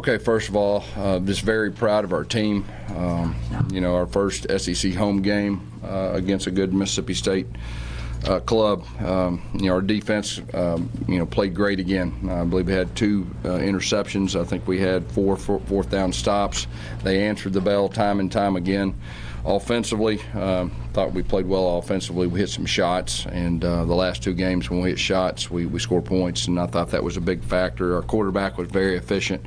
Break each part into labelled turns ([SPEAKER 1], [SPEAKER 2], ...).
[SPEAKER 1] Okay, first of all, just very proud of our team. Our first SEC home game against a good Mississippi State club. Our defense, played great again. I believe we had 2 interceptions. I think we had 4 fourth down stops. They answered the bell time and time again. Offensively, thought we played well offensively. We hit some shots, and the last 2 games when we hit shots, we scored points, and I thought that was a big factor. Our quarterback was very efficient.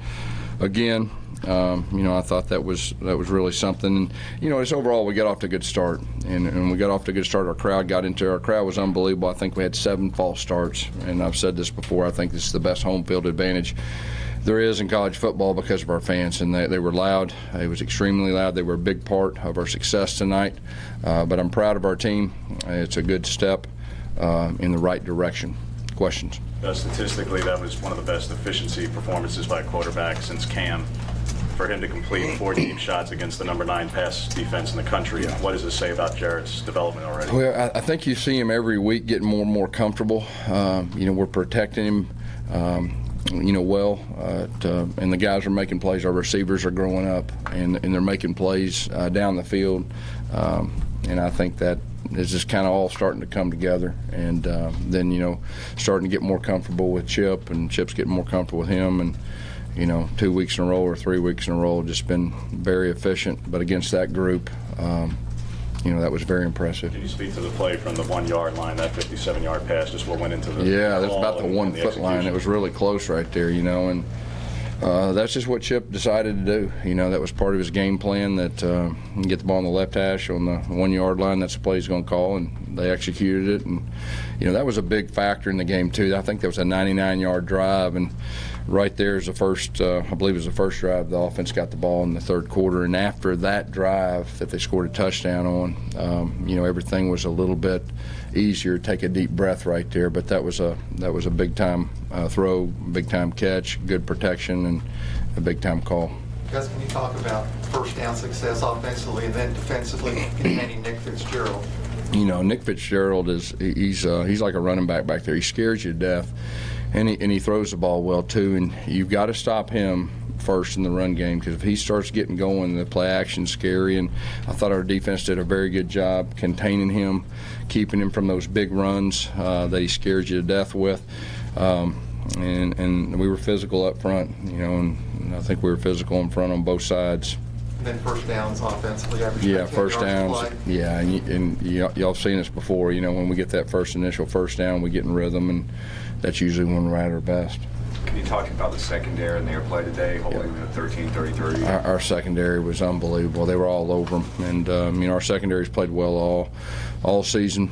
[SPEAKER 1] Again, I thought that was really something. And, just overall, we got off to a good start. And we got off to a good start. Our crowd was unbelievable. I think we had 7 false starts. And I've said this before, I think this is the best home field advantage there is in college football because of our fans. And they were loud. It was extremely loud. They were a big part of our success tonight. But I'm proud of our team. It's a good step in the right direction. Questions?
[SPEAKER 2] Statistically, that was one of the best efficiency performances by a quarterback since Cam. For him to complete 4 deep shots against the number 9 pass defense in the country, what does it say about Jarrett's development already?
[SPEAKER 1] Well, I think you see him every week getting more and more comfortable. We're protecting him, well, and the guys are making plays. Our receivers are growing up, and they're making plays down the field, and I think that it's just kind of all starting to come together, and then starting to get more comfortable with Chip, and Chip's getting more comfortable with him, and 2 weeks in a row or 3 weeks in a row, just been very efficient. But against that group, that was very impressive.
[SPEAKER 2] Can you speak to the play from the 1-yard line, that 57-yard pass, just what went into the
[SPEAKER 1] that's about the 1 foot line. It was really close right there, and that's just what Chip decided to do. That was part of his game plan, that get the ball on the left hash on the 1-yard line. That's the play he's going to call, and they executed it. And, that was a big factor in the game, too. I think there was a 99-yard drive, and right there is the first, I believe it was the first drive, the offense got the ball in the third quarter. And after that drive that they scored a touchdown on, everything was a little bit easier. Take a deep breath right there. But that was a big-time throw, big-time catch, good protection, and a big-time call.
[SPEAKER 3] Gus, can you talk about first down success offensively and then defensively containing Nick Fitzgerald?
[SPEAKER 1] Nick Fitzgerald he's like a running back there. He scares you to death, and he throws the ball well too. And you've got to stop him first in the run game, because if he starts getting going, the play action's scary. And I thought our defense did a very good job containing him, keeping him from those big runs that he scares you to death with. And we were physical up front, and I think we were physical in front on both sides.
[SPEAKER 3] And then first downs offensively.
[SPEAKER 1] First downs. Yeah, and y'all seen us before. When we get that initial first down, we get in rhythm, and that's usually when we're at our best.
[SPEAKER 4] Can you talk about the secondary and their play today, holding the 13-33?
[SPEAKER 1] Our secondary was unbelievable. They were all over them, and our secondary's played well all season.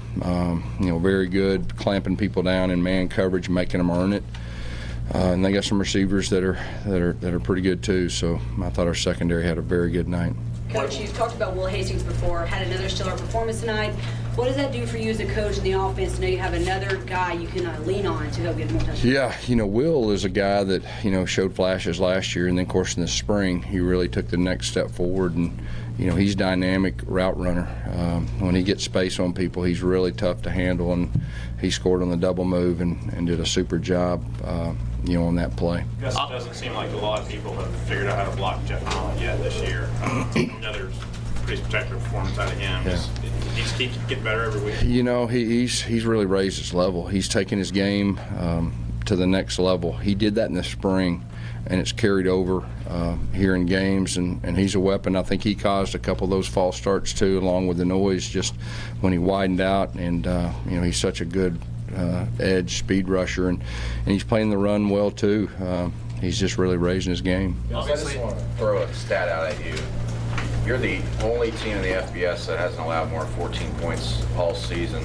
[SPEAKER 1] Very good, clamping people down in man coverage, making them earn it. And they got some receivers that are pretty good too. So I thought our secondary had a very good night.
[SPEAKER 5] Coach, you've talked about Will Hastings before. Had another stellar performance tonight. What does that do for you as a coach in the offense to know you have another guy you can lean on to help get more touchdowns?
[SPEAKER 1] Yeah, Will is a guy that showed flashes last year, and then of course in the spring he really took the next step forward. And he's dynamic route runner. When he gets space on people, he's really tough to handle, and he scored on the double move and did a super job. On that play.
[SPEAKER 6] Gus, it doesn't seem like a lot of people have figured out how to block Jeff Allen yet this year. Another pretty spectacular performance out of him.
[SPEAKER 1] Yeah.
[SPEAKER 6] He just keeps getting better every week.
[SPEAKER 1] He's really raised his level. He's taken his game to the next level. He did that in the spring, and it's carried over here in games, and he's a weapon. I think he caused a couple of those false starts too, along with the noise just when he widened out, and he's such a good edge speed rusher, and he's playing the run well too. He's just really raising his game.
[SPEAKER 4] I just want to throw a stat out at you. You're the only team in the FBS that hasn't allowed more than 14 points all season.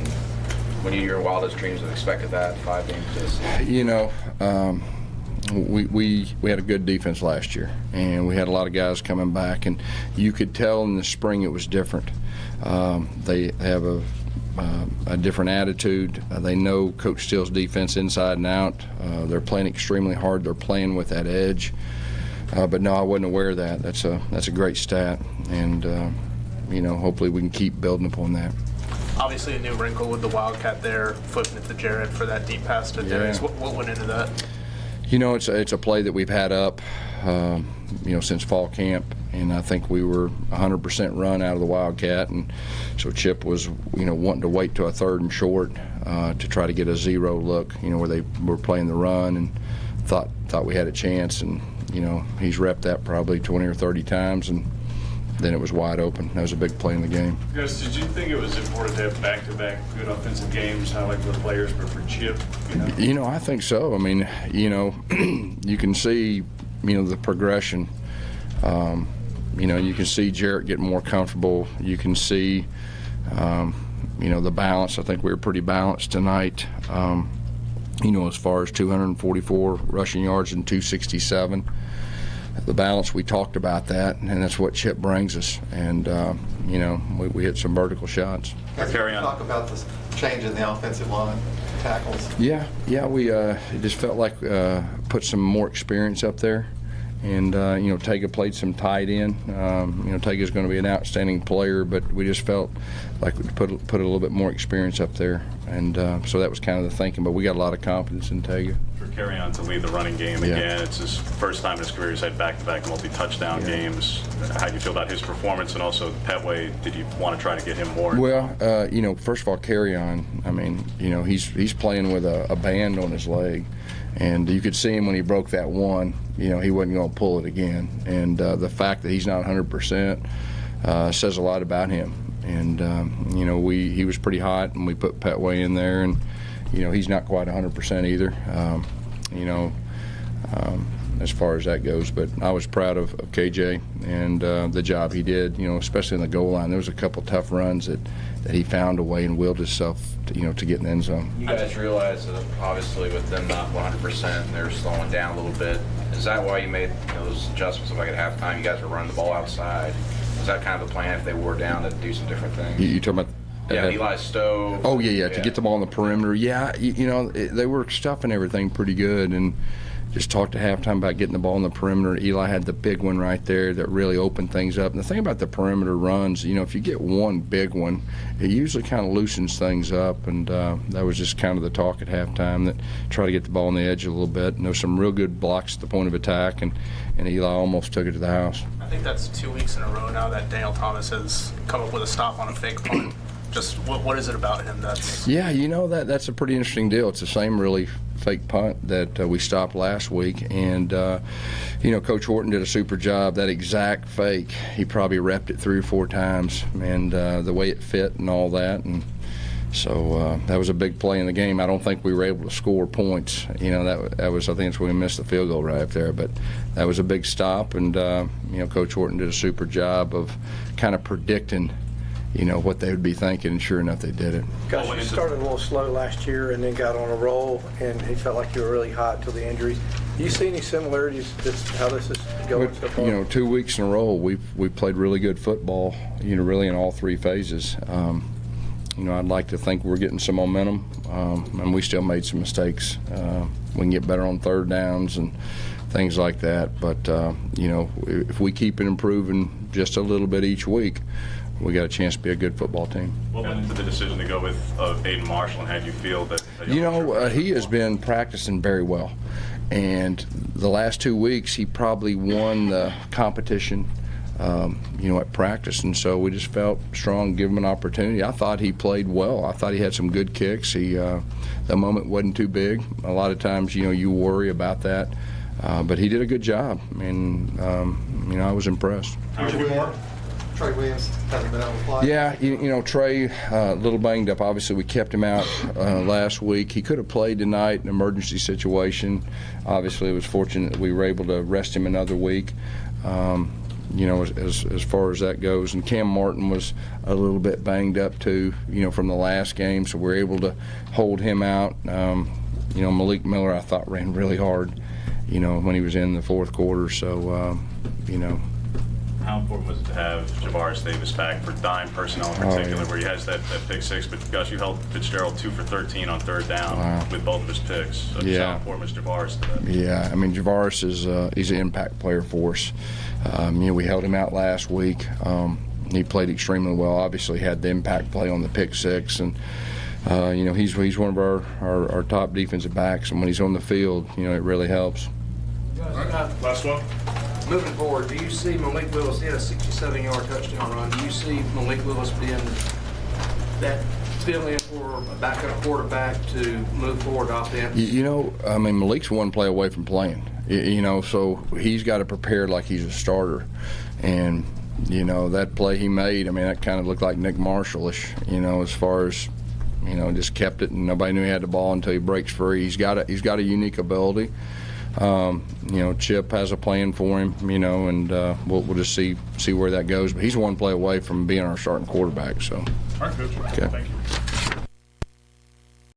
[SPEAKER 4] When you your wildest dreams have expected that 5 games this season?
[SPEAKER 1] We had a good defense last year, and we had a lot of guys coming back, and you could tell in the spring it was different. They have a different attitude. They know Coach Steele's defense inside and out. They're playing extremely hard. They're playing with that edge. But no, I wasn't aware of that. That's a great stat, and hopefully we can keep building upon that.
[SPEAKER 6] Obviously, a new wrinkle with the Wildcat there, flipping it to Jared for that deep pass to Darius.
[SPEAKER 1] Yeah.
[SPEAKER 6] What went into that?
[SPEAKER 1] You know, it's a play that we've had up, since fall camp, and I think we were 100% run out of the Wildcat, and so Chip was, wanting to wait to a 3rd and short to try to get a 0 look, where they were playing the run, and thought we had a chance, and he's repped that probably 20 or 30 times, and then it was wide open. That was a big play in the game.
[SPEAKER 7] Gus, did you think it was important to have back-to-back good offensive games, not like the players, but for Chip?
[SPEAKER 1] I think so. I mean, you can see, the progression. You can see Jarrett getting more comfortable. You can see, the balance. I think we were pretty balanced tonight. As far as 244 rushing yards and 267. The balance, we talked about that, and that's what Chip brings us. And, we hit some vertical shots.
[SPEAKER 2] Carry on.
[SPEAKER 3] Talk about the change in the offensive line tackles.
[SPEAKER 1] Yeah, we it just felt like put some more experience up there. And, Tega played some tight end. Tega's going to be an outstanding player, but we just felt like we put a little bit more experience up there. And so that was kind of the thinking, but we got a lot of confidence in Tega.
[SPEAKER 2] For Carry On to lead the running game again, it's his first time in his career he's had back-to-back multi-touchdown games. How do you feel about his performance, and also Petway? Did you want to try to get him more?
[SPEAKER 1] Well, first of all, Carry On. I mean, he's playing with a band on his leg, and you could see him when he broke that one. He wasn't going to pull it again, and the fact that he's not 100% says a lot about him. And he was pretty hot, and we put Petway in there, and he's not quite 100% either. As far as that goes, but I was proud of KJ and the job he did. Especially in the goal line, there was a couple tough runs that he found a way and willed himself to get in the end zone.
[SPEAKER 4] You guys realize that obviously with them not 100%, they're slowing down a little bit. Is that why you made those adjustments? Like at halftime, you guys were running the ball outside. Was that kind of the plan if they wore down to do some different things?
[SPEAKER 1] You talking about?
[SPEAKER 4] Yeah, Eli Stowe.
[SPEAKER 1] Oh, yeah, to get the ball on the perimeter. Yeah, they were stuffing everything pretty good, and just talked at halftime about getting the ball on the perimeter. Eli had the big one right there that really opened things up. And the thing about the perimeter runs, if you get one big one, it usually kind of loosens things up, and that was just kind of the talk at halftime, that try to get the ball on the edge a little bit. And there was some real good blocks at the point of attack, and Eli almost took it to the house.
[SPEAKER 8] I think that's 2 weeks in a row now that Daniel Thomas has come up with a stop on a fake punt. Just what is it about him that's...
[SPEAKER 1] Yeah, that's a pretty interesting deal. It's the same really fake punt that we stopped last week, and Coach Horton did a super job. That exact fake, he probably repped it 3 or 4 times, and the way it fit and all that, and so that was a big play in the game. I don't think we were able to score points. That was, I think it's when we missed the field goal right up there, but that was a big stop, and Coach Horton did a super job of kind of predicting what they would be thinking, and sure enough, they did it.
[SPEAKER 9] Gus, you started a little slow last year and then got on a roll, and he felt like you were really hot till the injuries. Do you see any similarities to how this is going so far? 2 weeks in a row, we've played really good football, really in all 3 phases. I'd like to think we're getting some momentum, and we still made some mistakes. We can get better on 3rd downs and things like that, but, if we keep it improving just a little bit each week, we got a chance to be a good football team.
[SPEAKER 2] What went into the decision to go with Aiden Marshall, and how do you feel that?
[SPEAKER 1] He has been practicing very well, and the last 2 weeks he probably won the competition, at practice, and so we just felt strong, give him an opportunity. I thought he played well. I thought he had some good kicks. The moment wasn't too big. A lot of times, you worry about that, but he did a good job, and I was impressed.
[SPEAKER 3] Trey Williams hasn't been able to play.
[SPEAKER 1] Yeah, Trey, a little banged up. Obviously, we kept him out last week. He could have played tonight, an emergency situation. Obviously, it was fortunate that we were able to rest him another week, as far as that goes. And Cam Martin was a little bit banged up, too, from the last game, so we were able to hold him out. Malik Miller, I thought, ran really hard, when he was in the 4th quarter. So,
[SPEAKER 2] How important was it to have Javaris Davis back for dime personnel in particular, where he has that pick 6? But Gus, you held Fitzgerald 2 for 13 on 3rd down with both of his picks. So how important was Javaris to that?
[SPEAKER 1] Yeah, Javaris is he's an impact player for us. We held him out last week. He played extremely well. Obviously, had the impact play on the pick 6, and He's one of our top defensive backs, and when he's on the field, it really helps.
[SPEAKER 7] Last one.
[SPEAKER 10] Moving forward, do you see Malik Willis, he had a 67-yard touchdown run, do you see Malik Willis being that fill-in for a backup quarterback to move forward offense?
[SPEAKER 1] Malik's one play away from playing, so he's got to prepare like he's a starter. And, that play he made, that kind of looked like Nick Marshall-ish, as far as, just kept it and nobody knew he had the ball until he breaks free. He's got a unique ability. Chip has a plan for him, and we'll just see where that goes. But he's one play away from being our starting quarterback. So.
[SPEAKER 7] All right, Coach.
[SPEAKER 1] Okay.
[SPEAKER 7] Thank you.